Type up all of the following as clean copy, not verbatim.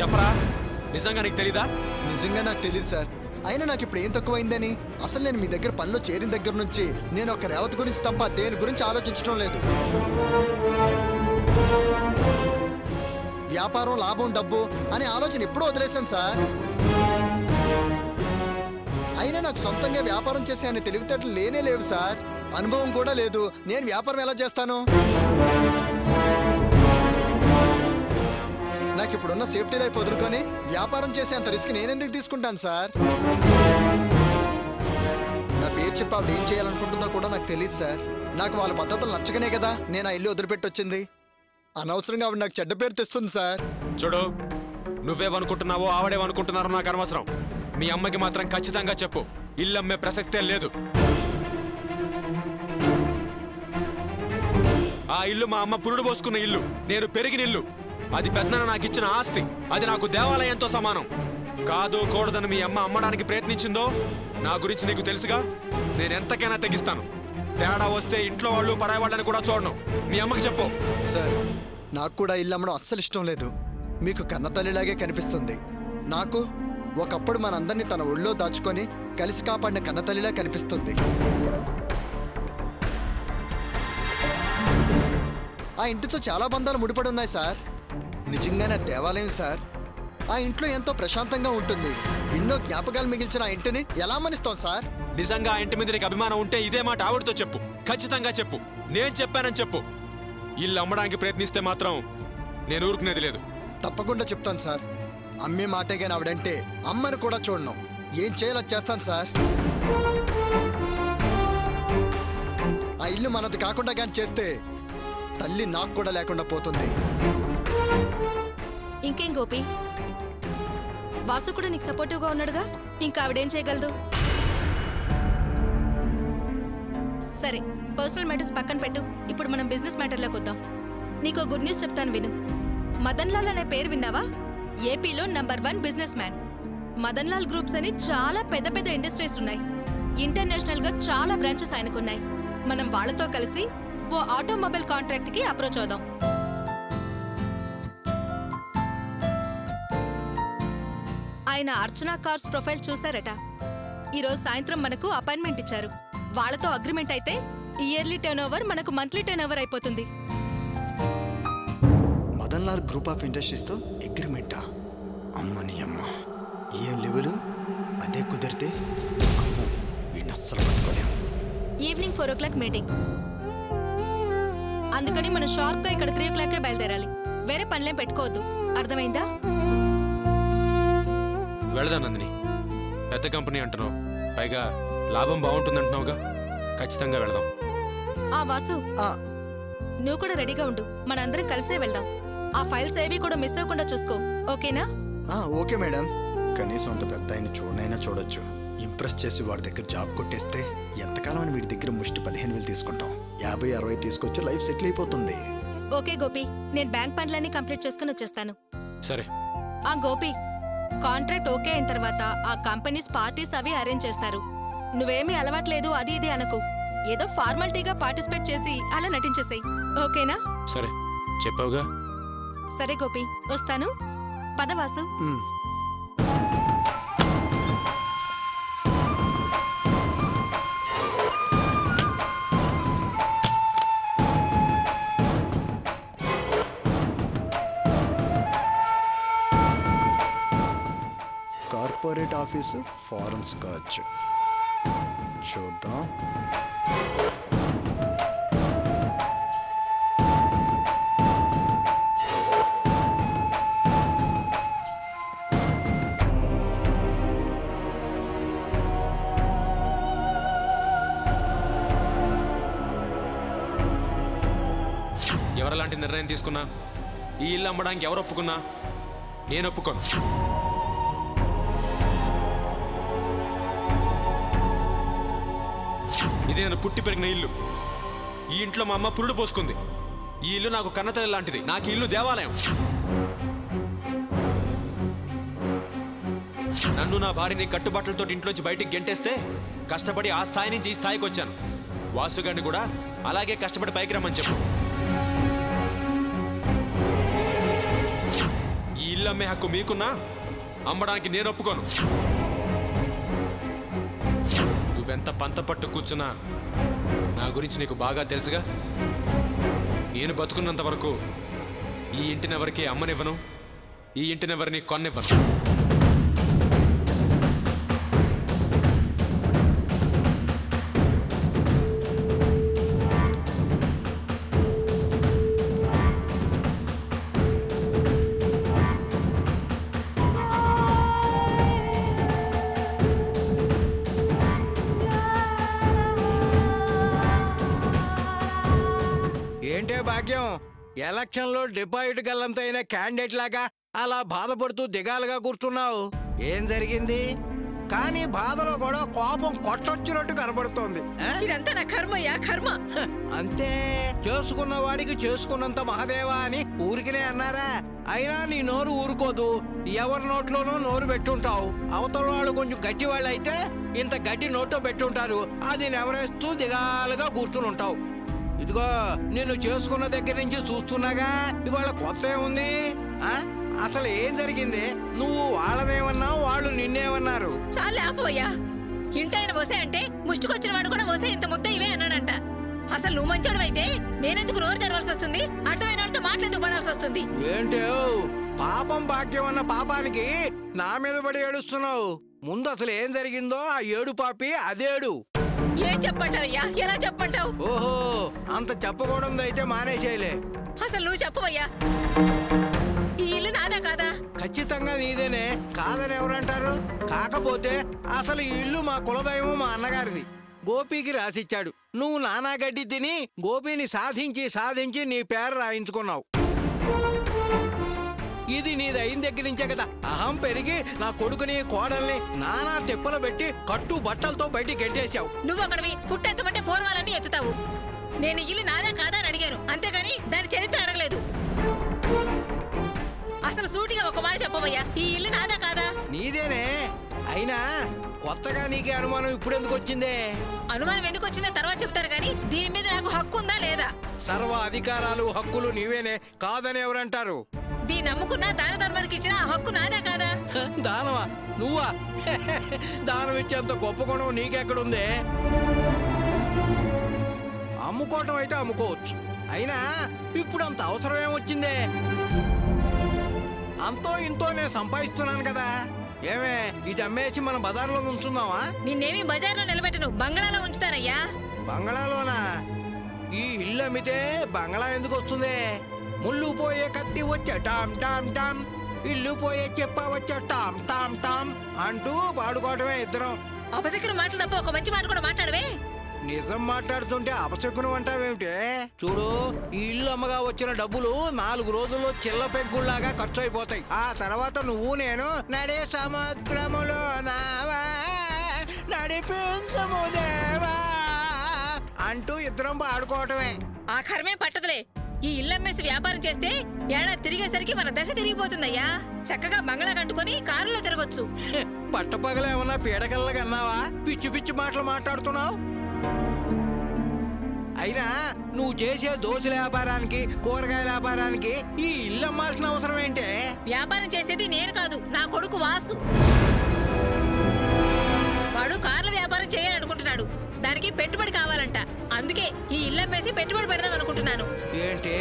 చెప్పరా, నిజంగా నీకు తెలీదా? నిజంగా నాకు తెలియదు సార్. అయినా నాకు ఇప్పుడు ఏం తక్కువైందని? అసలు నేను మీ దగ్గర పనిలో చేరిన దగ్గర నుంచి నేను ఒక రేవతి గురించి తప్ప దేని గురించి ఆలోచించడం లేదు. వ్యాపారం, లాభం, డబ్బు అనే ఆలోచన ఎప్పుడూ వదిలేశాను సార్. అయినా నాకు సొంతంగా వ్యాపారం చేసే అనే తెలివితేటలు లేనే లేవు సార్. అనుభవం కూడా లేదు. నేను వ్యాపారం ఎలా చేస్తాను? నాకు ఇప్పుడున్న సేఫ్టీ లైఫ్ వదులుకొని వ్యాపారం చేసే అంత రిస్క్ నేనెందుకు తీసుకుంటాను సార్? నా పేరు చెప్పి ఆవిడ ఏం చేయాలనుకుంటుందో కూడా నాకు తెలియదు సార్. నాకు వాళ్ళ పద్ధతులు నచ్చకనే కదా నేను ఆ ఇల్లు వదిలిపెట్టి వచ్చింది. అనవసరంగా ఆవిడ నాకు చెడ్డ పేరు తెస్తుంది సార్. చూడు, నువ్వేమనుకుంటున్నావో ఆవిడేమనుకుంటున్నారో నాకు అనవసరం. మీ అమ్మకి మాత్రం ఖచ్చితంగా చెప్పు, ఇల్లు అమ్మే ప్రసక్తే లేదు. ఆ ఇల్లు మా అమ్మ పురుడు పోసుకున్న ఇల్లు, నేను పెరిగిన ఇల్లు. అది పెద్దన నాకు ఇచ్చిన ఆస్తి. అది నాకు దేవాలయంతో సమానం. కాదు కూడదని మీ అమ్మ అమ్మడానికి ప్రయత్నించిందో నా గురించి నీకు తెలుసుగా. నేను ఎంతకైనా తెగిస్తాను. తేడా వస్తే ఇంట్లో వాళ్ళు పరాయి వాళ్ళని కూడా చూడను. మీ అమ్మకి చెప్పు. సార్, నాకు కూడా ఇల్లు అమ్మడం అస్సలు ఇష్టం లేదు. మీకు కన్నతల్లిలాగే కనిపిస్తుంది. నాకు ఒకప్పుడు మనందరినీ తన ఒళ్ళో దాచుకొని కలిసి కాపాడిన కన్నతల్లిలా కనిపిస్తుంది. ఆ ఇంటితో చాలా బంధాలు ముడిపడి ఉన్నాయి సార్. నిజంగానే దేవాలయం సార్. ఆ ఇంట్లో ఎంతో ప్రశాంతంగా ఉంటుంది. ఎన్నో జ్ఞాపకాలు మిగిల్చిన ఆ ఇంటిని ఎలా మనిస్తాం సార్? నిజంగా ఆ ఇంటి మీద నీకు అభిమానం ఉంటే ఇదే మాట ఆవిడతో చెప్పు. ఖచ్చితంగా చెప్పు. నేను చెప్పానని చెప్పు. ఇల్లు అమ్మడానికి ప్రయత్నిస్తే మాత్రం నేను ఊరుకునేది లేదు. తప్పకుండా చెప్తాను సార్. అమ్మే మాటే గాని ఆవిడంటే అమ్మని కూడా చూడను. ఏం చేయాలో చేస్తాను సార్. ఆ ఇల్లు మనది కాకుండా కానీ చేస్తే తల్లి నాకు కూడా లేకుండా పోతుంది. ఇంకేం గోపి, వాసు కూడా నీకు సపోర్టివ్గా ఉన్నాడుగా. ఇంకా ఆవిడేం చేయగలదు? సరే, పర్సనల్ మ్యాటర్స్ పక్కన పెట్టు. ఇప్పుడు మనం బిజినెస్ మ్యాటర్లోకి వద్దాం. నీకు గుడ్ న్యూస్ చెప్తాను విను. మదన్ లాల్ అనే పేరు విన్నావా? ఏపీలో number 1 business man. Madan Lal groups అని చాలా పెద్ద పెద్ద ఇండస్ట్రీస్ ఉన్నాయి. ఇంటర్నేషనల్ గా చాలా బ్రాంచెస్ ఆయనకున్నాయి. మనం వాళ్ళతో కలిసి ఓ ఆటోమొబైల్ కాంట్రాక్ట్ కి అప్రోచ్ అవుదాం. ఆయన అర్చనా కార్స్ ప్రొఫైల్ చూసారట. ఈరోజు సాయంత్రం మనకు అపాయింట్మెంట్ ఇచ్చారు. వాళ్ళతో అగ్రిమెంట్ అయితే ఇయర్లీ టర్నోవర్ మనకు మంత్లీ టర్నోవర్ అయిపోతుంది. మదన్ లాల్ గ్రూప్ ఆఫ్ ఇండస్ట్రీస్తో అగ్రిమెంటా? అమ్మని అమ్మ, ఏం లెవెలు! అదే కుదిరితే అమ్మో, వీడిని అస్సలు పట్టుకోలేం. Evening 4 o'clock meeting. అందుకని మనం షార్ప్గా ఇక్కడ 3 o'clock బయలుదేరాలి. వేరే పనులేం పెట్టుకోవద్దు. అర్థమైందా? వెళదా నందిని, పెద్ద కంపెనీ అంటున్నావు, పైగా లాభం బాగుంటుందంటున్నావుగా. ఖచ్చితంగా వెళదాం. ఆ వాసు, నువ్వు కూడా రెడీగా ఉండు. మనందరం కలిసే వెళ్దాం. ఆ ఫైల్స్ ఏవి కూడా మిస్ అవ్వకుండా చూసుకో. ఓకేనా? Okay madam. కనీసం అంత పెద్ద ఆయన చూడనైనా చూడొచ్చు. ఇంప్రెస్ చేసి వాడి దగ్గర జాబ్ కొట్టేస్తే ఎంతకాలం అని వీడి దగ్గర ముష్టి 15,000 తీసుకుంటాం. 50-60 తీసుకొచ్చి లైఫ్ సెటిల్ అయిపోతుంది. ఓకే గోపి, నేను బ్యాంక్ పనులన్నీ కంప్లీట్ చేసుకుని వచ్చేస్తాను. సరే. ఆ గోపి, కాంట్రాక్ట్ ఓకే అయిన తర్వాత ఆ కంపెనీస్ పార్టీస్ అవి అరేంజ్ చేస్తారు. నువ్వేమీ అలవాట్లేదు అది ఇది అనకు. ఏదో ఫార్మాలిటీగా పార్టిసిపేట్ చేసి అలా నటించేసేయ్. ఓకేనా? సరే, చెప్పావుగా. సరే గోపి, వస్తాను. పదవాసు. కార్పొరేట్ ఆఫీసు ఫారెన్ స్కాచ్ చూద్దాం. ఎవరలాంటి నిర్ణయం తీసుకున్నా, ఈ ఇల్లు అమ్మడానికి ఎవరు ఒప్పుకున్నా నేను ఒప్పుకోను. ఇది నేను పుట్టి పెరిగిన ఇల్లు. ఈ ఇంట్లో మా అమ్మ పురుడు పోసుకుంది. ఈ ఇల్లు నాకు కన్నతల్లి లాంటిది. నాకు ఇల్లు దేవాలయం. నన్ను నా భార్యని కట్టుబట్టలతో ఇంట్లోంచి బయటికి గెంటేస్తే కష్టపడి ఆ స్థాయి నుంచి ఈ స్థాయికి వచ్చాను. వాసుగారిని కూడా అలాగే కష్టపడి పైకి రమ్మని చెప్పు. ఈ ఇల్లు అమ్మే హక్కు మీకున్నా అమ్మడానికి నేను ఒప్పుకోను. నువ్వెంత పంత పట్టు కూర్చున్నా నా గురించి నీకు బాగా తెలుసుగా. నేను బతుకున్నంత వరకు ఈ ఇంటినెవరికి అమ్మనివ్వను, ఈ ఇంటినెవరిని కొన్నివ్వను. ఏంటే భాగ్యం, ఎలక్షన్ లో డిపాజిట్ గల్లంతైన క్యాండిడేట్ లాగా అలా బాధపడుతూ దిగాలుగా కూర్చున్నావు. ఏం జరిగింది? కానీ బాధలో కూడా కోపం కొట్టొచ్చినట్టు కనబడుతోంది. ఇదంతా నా కర్మయ్యా, కర్మ. అంతే, చేసుకున్న వాడికి చేసుకున్నంత మహాదేవా అని ఊరికినే అన్నారా? అయినా నీ నోరు ఊరుకోదు. ఎవరి నోట్లోనో నోరు పెట్టుంటావు. అవతల వాళ్ళు కొంచెం గట్టి వాళ్ళు అయితే ఇంత గట్టి నోట్లో పెట్టుంటారు. అది నెవరేస్తూ దిగాలుగా కూర్చుని ఉంటావు. ఇదిగో నేను చేసుకున్న దగ్గర నుంచి చూస్తున్నాగా, ఇవాళ కొత్త ఏముంది? అసలు ఏం జరిగింది? నువ్వు వాళ్ళనేమన్నావు, వాళ్ళు నిన్నేమన్నారు? చాలా ఆపోయ్యా. ఇంటాయన వసే అంటే ముష్టికొచ్చిన వాడు కూడా వసే ఇంత ముద్ద ఇవే అన్నాడంట. అసలు నువ్వు మంచోడు అయితే నేనెందుకు నోరు తెరవాల్సి వస్తుంది? అటువైన వాడితో మాటలెందుకు పడాల్సి వస్తుంది? ఏంటో పాపం భాగ్యం అన్న పాపానికి నా మీద పడి ఏడుస్తున్నావు. ముందు అసలు ఏం జరిగిందో ఆ ఏడు పాపి అదేడు. ఏం చెప్పంటావయ్యా? ఎలా చెప్పంటావు? ఓహో, అంత చెప్పకూడదు అయితే మానేసేయలే. అసలు నువ్వు చెప్పవయ్యా, ఈ ఇల్లు నాదా కాదా? ఖచ్చితంగా నీదేనే, కాదని ఎవరంటారు? కాకపోతే అసలు ఈ ఇల్లు మా కులదైవం, మా అన్నగారిది. గోపికి రాసిచ్చాడు. నువ్వు నానా గడ్డి తిని గోపిని సాధించి సాధించి నీ పేరు రాయించుకున్నావు. ఇది నీది అయిన దగ్గర నుంచే కదా అహం పెరిగి నా కొడుకుని కోడల్ని నానా తిప్పలు పెట్టి కట్టు బట్టలతో బయటికి గెంటేశావు. నువ్వు అక్కడివి పుట్టెత్తమంటే పూర్వాలన్నీ ఎత్తుతావు. నేను ఇల్లు నాదా కాదా అని అడిగాను, అంతేగాని దాని చరిత్ర అడగలేదు. అసలు సూటిగా ఒక మాట చెప్పవయ్యా, ఈ ఇల్లు నాదా కాదా? నీదేనే, అయినా కొత్తగా నీకే అనుమానం ఇప్పుడెందుకు వచ్చిందే? అనుమానం ఎందుకు వచ్చిందో తర్వాత చెప్తారు గానీ దీని మీద నాకు హక్కు ఉందా లేదా? సర్వ అధికారాలు హక్కులు నీవేనే, కాదని ఎవరంటారు? దీన్ని నమ్ముకున్నా దాన ధర్మానికి ఇచ్చిన ఆ హక్కు నాదా కాదా? దానవా? నువ్వా? దానం ఇచ్చేంత గొప్ప గుణం నీకెక్కడుందే? అమ్ముకోవటం అయితే అమ్ముకోవచ్చు, అయినా ఇప్పుడు అంత అవసరం ఏమొచ్చిందే? అంతో ఇంతో నేను సంపాదిస్తున్నాను కదా. ఏమే, ఇది అమ్మేసి మనం బజార్లో ఉంచుందామా? నిన్నేమి బజార్లో నిలబెట్టను, బంగ్లాలో ఉంచుతానయ్యా. బంగ్లాలోనా? ఈ ఇల్లు అమ్మితే బంగ్లా ఎందుకు వస్తుంది? ముళ్ళు పోయే కత్తి వచ్చే టామ్ టామ్ టామ్, ఇల్లు పోయే చెప్ప వచ్చే టామ్ టామ్ టామ్ అంటూ పాడుకోవటమే ఇద్దరం. అపశకున మాటలు తప్ప ఒక మంచి మాట కూడా మాట్లాడవే. నిజం మాట్లాడుతుంటే అపశకునం అంటావేమిటే? చూడు, ఈ ఇల్లు అమ్మగా వచ్చిన డబ్బులు 4 రోజుల్లో చిల్ల పెంకుల్లాగా ఖర్చు అయిపోతాయి. ఆ తర్వాత నువ్వు నేను నడే సముద్రములో నావా నడిపించము దేవా అంటూ ఇద్దరం పాడుకోవటమే. ఆ కర్మే పట్టదులే. ఈ ఇల్లు అమ్మేసి వ్యాపారం చేస్తే ఏడాది తిరిగేసరికి మన దశ తిరిగిపోతుందయ్యా. చక్కగా బంగ్లా కట్టుకుని కారులో తిరగొచ్చు. పట్టపగలేమన్నా పీడకల్లగా అన్నావా? పిచ్చి పిచ్చి మాటలు మాట్లాడుతున్నావు. అయినా నువ్వు చేసే దోశల వ్యాపారానికి, కూరగాయల వ్యాపారానికి ఈ ఇల్లు అమ్మాల్సిన అవసరం ఏంటే? వ్యాపారం చేసేది నేను కాదు, నా కొడుకు వాసు. వాడు కార్ల వ్యాపారం చేయాలనుకుంటున్నాడు. దానికి పెట్టుబడి కావాలంట. అందుకే ఈ ఇల్లు అమ్మేసి పెట్టుబడి పెడదాం అనుకుంటున్నాను. ఏంటే,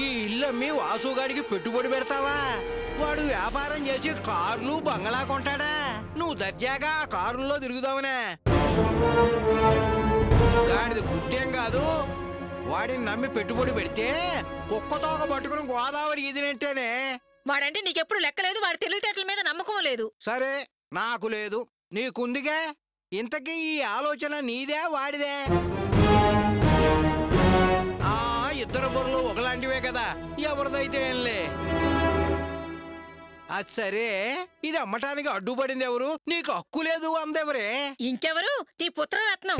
ఈ ఇల్లు అమ్మి వాసుగాడికి పెట్టుబడి పెడతావా? వాడు వ్యాపారం చేసి కార్లు బంగ్లా కొంటాడా? నువ్వు దర్జాగా ఆ కారుల్లో తిరుగుదావునే. గాడిది గుడ్డేం కాదు. వాడిని నమ్మి పెట్టుబడి పెడితే కుక్కతోక పట్టుకుని గోదావరి ఈదినట్టేనే. వాడంటే నీకెప్పుడు లెక్కలేదు, వాడి తెలివితేటల మీద నమ్మకం లేదు. సరే, నాకు లేదు, నీకుందిగా. ఇంతకీ ఈ ఆలోచన నీదే వాడిదే? ఇద్దరు బుర్రలు ఒకలాంటివే కదా, ఎవరిదైతే ఏంలే. అది సరే, ఇది అమ్మటానికి అడ్డుపడింది ఎవరు? నీకు హక్కు లేదు అందెవరే? ఇంకెవరు? నీ పుత్రరత్నం.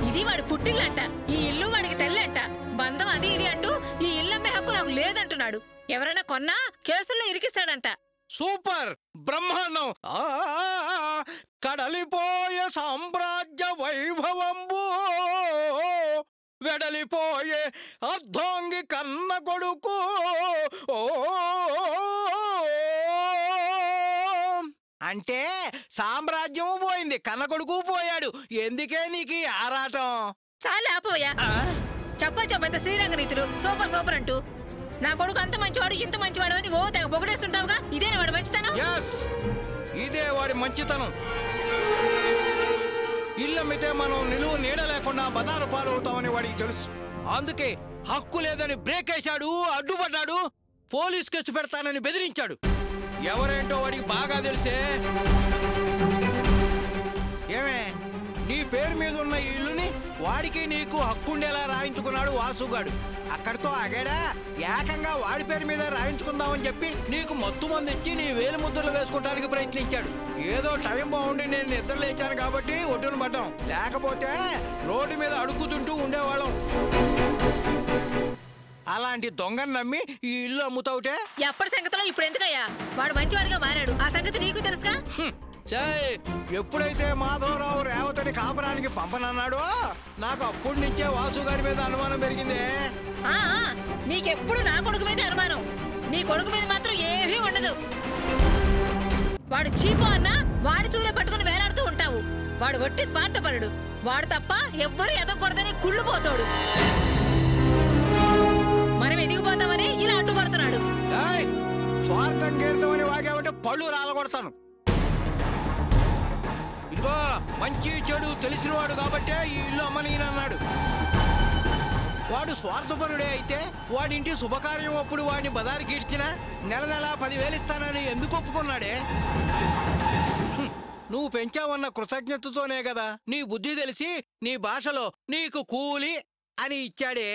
ఇది వాడి పుట్టిల్లంట. ఈ ఇల్లు వాడికి తెల్లంట. బంధం అది ఇది అంటూ ఈ ఇల్లమ్మే హక్కు నాకు లేదంటున్నాడు. ఎవరైనా కొన్నా కేసుల్లో ఇరికిస్తాడంట. సూపర్, బ్రహ్మాండం. కడలిపోయే సామ్రాజ్య వైభవంబు వెడలిపోయే అర్ధోంగి కన్న కొడుకు. ఓ అంటే సామ్రాజ్యము పోయింది, కన్నకొడుకు పోయాడు. ఎందుకే నీకు ఆరాటం? చాలా ఆపోయా. చెప్ప శ్రీరంగ నీతులు సూపర్ సూపర్ అంటూ నా కొడుకు అంత మంచివాడు ఇంత మంచివాడు అని ఓ తెగ పొగడేస్తుంటావుగా. ఇదేనా వాడు మంచితనం? ఇదే వాడి మంచితనం. ఇల్లమ్మితే మనం నిలువ నీడ లేకుండా బదారు పాలవుతామని వాడికి తెలుసు. అందుకే హక్కు లేదని బ్రేక్ వేశాడు, అడ్డుపడ్డాడు, పోలీస్ కేసు పెడతానని బెదిరించాడు. ఎవరేంటో వాడికి బాగా తెలిసే. ఏమే, నీ పేరు మీద ఉన్న ఈ ఇల్లుని వాడికి నీకు హక్కుండేలా రాయించుకున్నాడు వాసుగాడు. అక్కడితో ఆగాడా? ఏకంగా వాడి పేరు మీద రాయించుకుందామని చెప్పి నీకు మొత్తం మంది ఇచ్చి నీ వేలు ముద్రలు వేసుకోవడానికి ప్రయత్నించాడు. ఏదో టైం బాగుండి నేను నిద్ర లేచాను కాబట్టి ఒడ్డున పడ్డాం, లేకపోతే రోడ్డు మీద అడుగుతుంటూ ఉండేవాళ్ళం. అలాంటి దొంగను నమ్మి ఈ ఇల్లు అమ్ముతావుటే? ఎప్పటి సంగతిలో ఇప్పుడు ఎందుకయ్యా? వాడు మంచివాడిగా మారాడు, ఆ సంగతి నీకు తెలుసుగా. ఎప్పుడైతే మాధవరావు రేవతిని కాపురానికి పంపనన్నాడో నాకు అప్పటి నుంచే వాసుగాడి మీద అనుమానం పెరిగింది. నీకెప్పుడు నా కొడుకు మీద అనుమానం, నీ కొడుకు మీద మాత్రం ఏమీ ఉండదు. వాడు చీపు అన్నా వాడి చూరే పట్టుకుని వేలాడుతూ ఉంటావు. వాడు ఒట్టి స్వార్థపరుడు. వాడు తప్ప ఎవ్వరు ఎదగకూడదని కుళ్ళుపోతాడు. మనం ఎదిగిపోతామని ఇలా అడ్డుపడుతున్నాడు. స్వార్థం గీర్తమని వాగావంటే పళ్ళు రాలగొడతాను. ఇదిగో, మంచి చెడు తెలిసినవాడు కాబట్టే ఈ ఇల్లు అమ్మనీనన్నాడు. వాడు స్వార్థపరుడే అయితే వాడింటి శుభకార్యం అప్పుడు వాడిని బజారుకి ఇడ్చినా నెల నెల 10,000 ఇస్తానని ఎందుకు ఒప్పుకున్నాడే? నువ్వు పెంచావన్న కృతజ్ఞతతోనే కదా నీ బుద్ధి తెలిసి నీ భాషలో నీకు కూలి అని ఇచ్చాడే.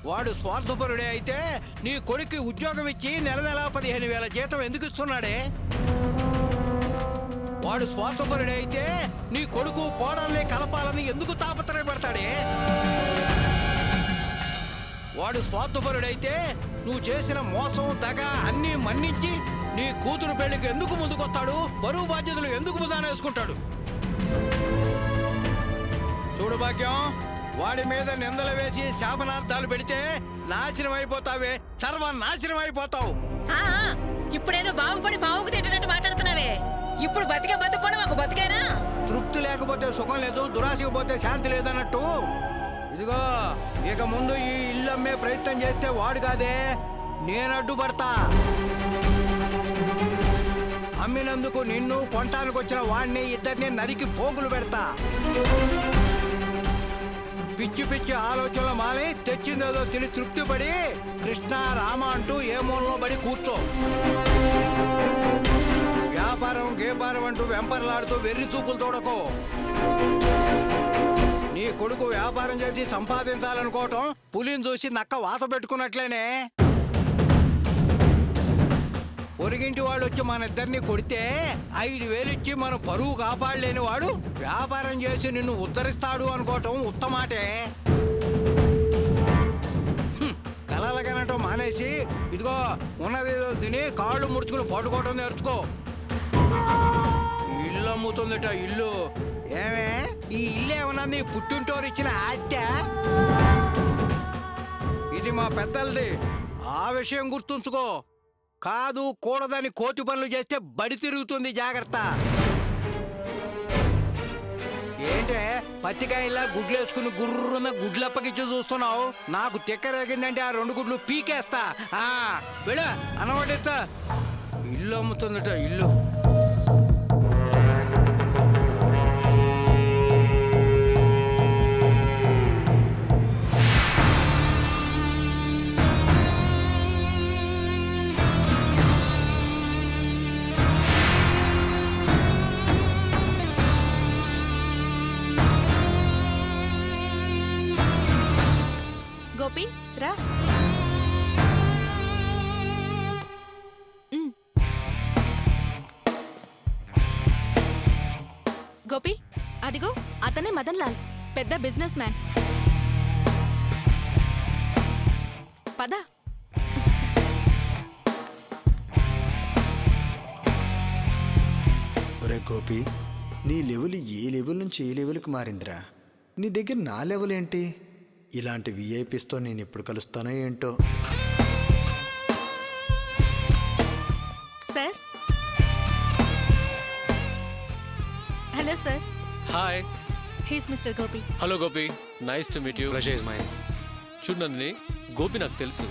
వాడు స్వార్థపరుడే అయితే నీ కొడుక్కి ఉద్యోగం ఇచ్చి నెల నెల 15,000 జీతం ఎందుకు ఇస్తున్నాడే? వాడు స్వార్థపరుడే అయితే నీ కొడుకు కోడల్ని కలపాలని ఎందుకు తాపత్రయపడతాడే? వాడు స్వార్థపరుడైతే నువ్వు చేసిన మోసం దగ అన్నీ మన్నించి నీ కూతురు పెళ్లికి ఎందుకు ముందుకొస్తాడు? బరువు బాధ్యతలు ఎందుకు ముదాన వేసుకుంటాడు? చూడు భాగ్యం, వాడి మీద నిందలు వేసి శాపనార్థాలు పెడితే నాశనం అయిపోతావే, సర్వనాశనం అయిపోతావు. ఇప్పుడేదో బాగుపడి బావుకు తింటున్నట్టు మాట్లాడుతున్నావే. ఇప్పుడు బతికే బతుకు కూడా మాకు బతికేనా? తృప్తి లేకపోతే సుఖం లేదు, దురాశకు పోతే శాంతి లేదన్నట్టు. ఇదిగో, ఇక ముందు ఈ ఇల్లు అమ్మే ప్రయత్నం చేస్తే వాడు కాదే నేను అడ్డుపడతా. అమ్మినందుకు నిన్ను కొంటానికి వచ్చిన వాడిని ఇద్దరిని నరికి పోగులు పెడతా. పిచ్చి పిచ్చి ఆలోచనలు మాని తెచ్చిందేదో తిని తృప్తి పడి కృష్ణ రామ అంటూ ఏ మూలలో పడి కూర్చో. వ్యాపారం గేపారం అంటూ వెంపర్లాడుతూ వెర్రి చూపులు తోడకో. నీ కొడుకు వ్యాపారం చేసి సంపాదించాలనుకోవటం పులిని చూసి నక్క వాత పెట్టుకున్నట్లేనే. పొరిగింటి వాళ్ళు వచ్చి మన ఇద్దరిని కొడితే 5,000 ఇచ్చి మన పరువు కాపాడలేని వాడు వ్యాపారం చేసి నిన్ను ఉద్ధరిస్తాడు అనుకోవటం ఉత్తమాటే. కలలగనటం మానేసి ఇదిగో ఉన్నదేదో తిని కాళ్ళు ముడుచుకుని పట్టుకోవటం నేర్చుకో. ఇల్లు అమ్ముతుందట ఇల్లు. ఏమే, ఈ ఇల్లు ఏమన్నా నీ పుట్టింటోరు ఇచ్చిన ఆత్య? ఇది మా పెద్దలది, ఆ విషయం గుర్తుంచుకో. కాదు కూడదని కోతి పనులు చేస్తే బడి తిరుగుతుంది, జాగ్రత్త. ఏంటే పత్తికాయలా గుడ్లేసుకుని గుర్రున్న గుడ్లప్పకిచ్చి చూస్తున్నావు? నాకు తిక్కరేగిందంటే ఆ 2 గుడ్లు పీకేస్తా. వెళ్ళ అనవడిస్తా. ఇల్లు అమ్ముతుందట ఇల్లు. గోపి రా. గోపి, అదిగో అతనే మదన్ లాల్, పెద్ద బిజినెస్ మ్యాన్. పద. ఒరే గోపి, నీ లెవెల్ ఏ లెవెల్ నుంచి ఏ లెవెల్కి మారిందిరా? నీ దగ్గర నా లెవెల్ ఏంటి? ఇలాంటి విఐపీస్తో నేను ఎప్పుడు కలుస్తానో ఏంటో. Sir, sir. Hi. He's mister Gopi. Hello Gopi, nice to meet you. Pleasure is mine. చూడు నందిని, గోపి నాకు తెలుసు.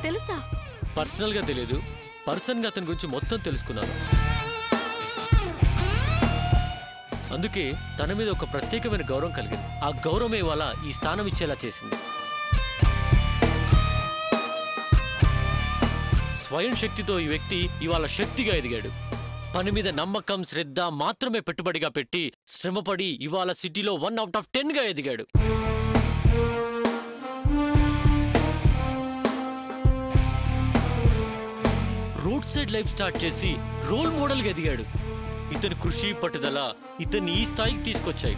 తెలుసా? పర్సనల్గా తెలియదు, పర్సన్గా అతని గురించి మొత్తం తెలుసుకున్నాను. అందుకే తన మీద ఒక ప్రత్యేకమైన గౌరవం కలిగింది. ఆ గౌరవమే ఇవాళ ఈ స్థానం ఇచ్చేలా చేసింది. స్వయం శక్తితో ఈ వ్యక్తి ఇవాళ శక్తిగా ఎదిగాడు. పని మీద నమ్మకం, శ్రద్ధ మాత్రమే పెట్టుబడిగా పెట్టి శ్రమపడి ఇవాళ సిటీలో 1 out of 10గా ఎదిగాడు. రోడ్ సైడ్ లైఫ్ స్టార్ట్ చేసి రోల్ మోడల్గా ఎదిగాడు. ఇతని కృషి, పట్టుదల ఇతన్ని ఈ స్థాయికి తీసుకొచ్చాయి.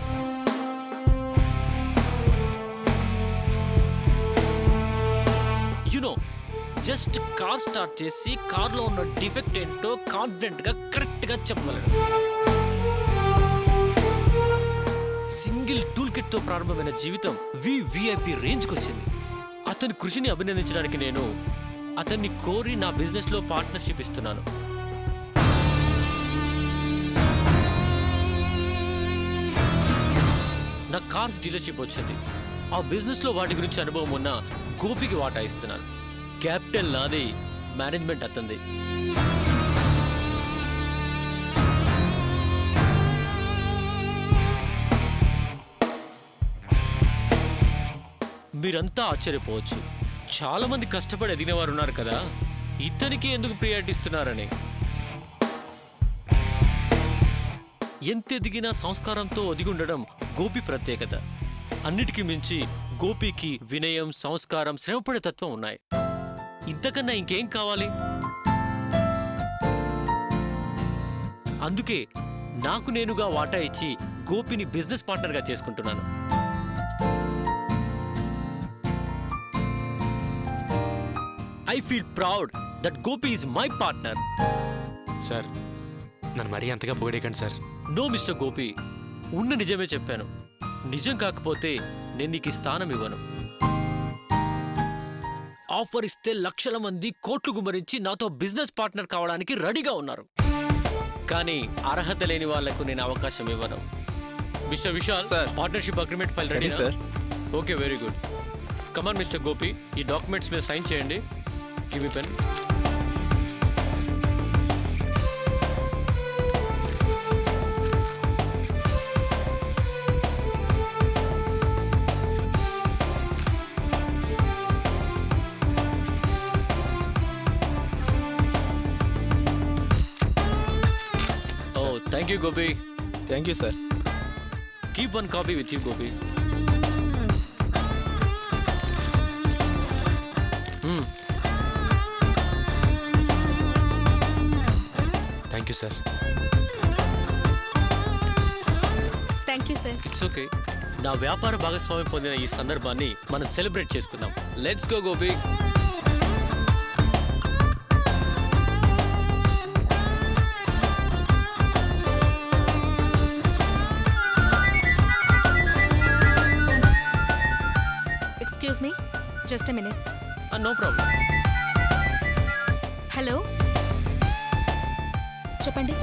యునో, జస్ట్ కార్ స్టార్ట్ చేసి కార్లో ఉన్న డిఫెక్ట్ ఏంటో కాన్ఫిడెంట్గా కరెక్ట్గా చెప్పగలడు. సింగిల్ టూల్ కిట్తో ప్రారంభమైన జీవితం విఐపి రేంజ్కి వచ్చింది. అతని కృషిని అభినందించడానికి నేను అతన్ని కోరి నా బిజినెస్లో పార్ట్నర్షిప్ ఇస్తున్నాను. నా కార్స్ డీలర్షిప్ వచ్చింది. ఆ బిజినెస్లో వాటి గురించి అనుభవం ఉన్న గోపికి వాటా ఇస్తున్నాను. క్యాపిటల్ నాది, మేనేజ్మెంట్ అతంది. మీరంతా ఆశ్చర్యపోవచ్చు, చాలా మంది కష్టపడి ఎదిగిన వారు ఉన్నారు కదా, ఇతనికి ఎందుకు ప్రియారిటీ ఇస్తున్నారని. ఎంత ఎదిగినా సంస్కారంతో ఒదిగి ఉండడం గోపి ప్రత్యేకత. అన్నిటికీ మించి గోపికి వినయం, సంస్కారం, శ్రమపడే తత్వం ఉన్నాయి. ఇంతకన్నా ఇంకేం కావాలి? అందుకే నాకు నేనుగా వాటా ఇచ్చి గోపిని బిజినెస్ పార్ట్నర్గా చేసుకుంటున్నాను. I feel proud that Gopi is my partner. Sir, నన్ను మరీ అంతగా పొగిడేకండి సార్. నో మిస్టర్ గోపి, ఉన్న నిజమే చెప్పాను. నిజం కాకపోతే నేను నీకు స్థానం ఇవ్వను. ఆఫర్ ఇస్తే లక్షల మంది కోట్లు గుమ్మరించి నాతో బిజినెస్ పార్ట్నర్ కావడానికి రెడీగా ఉన్నారు. కానీ అర్హత లేని వాళ్లకు నేను అవకాశం ఇవ్వను. Mister Vishal, partnership agreement file ready sir? Okay, very good. Come on mister Gopi, ఈ డాక్యుమెంట్స్ మీద సైన్ చేయండి. Give me pen. Thank you, Gopi. Thank you, sir. Keep one copy with you, Gopi. Thank you, sir. Thank you sir. It's okay. నా వ్యాపార భాగస్వామ్యం పొందిన ఈ సందర్భాన్ని మనం సెలబ్రేట్ చేసుకుందాం. Let's go, Gopi. Excuse me, just a minute. No problem. Hello, చెప్పండి.